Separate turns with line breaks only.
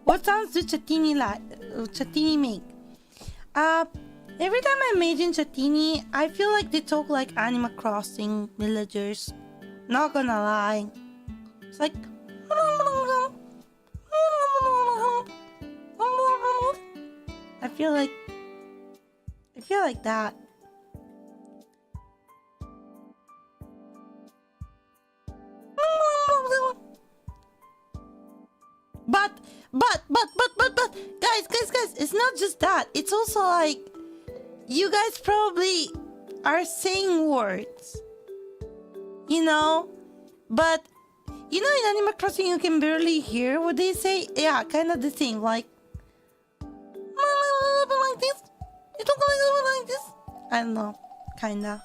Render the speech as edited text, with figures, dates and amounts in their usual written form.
What sounds do Chattini make? Every time I imagine Chattini, I feel like they talk like Animal Crossing villagers. Not gonna lie. It's like... I feel like that. But guys, it's not just that. It's also like you guys probably are saying words, you know, but you know, in Animal Crossing you can barely hear what they say. Yeah, kind of the same, like this. You talk like this. I don't know, kinda.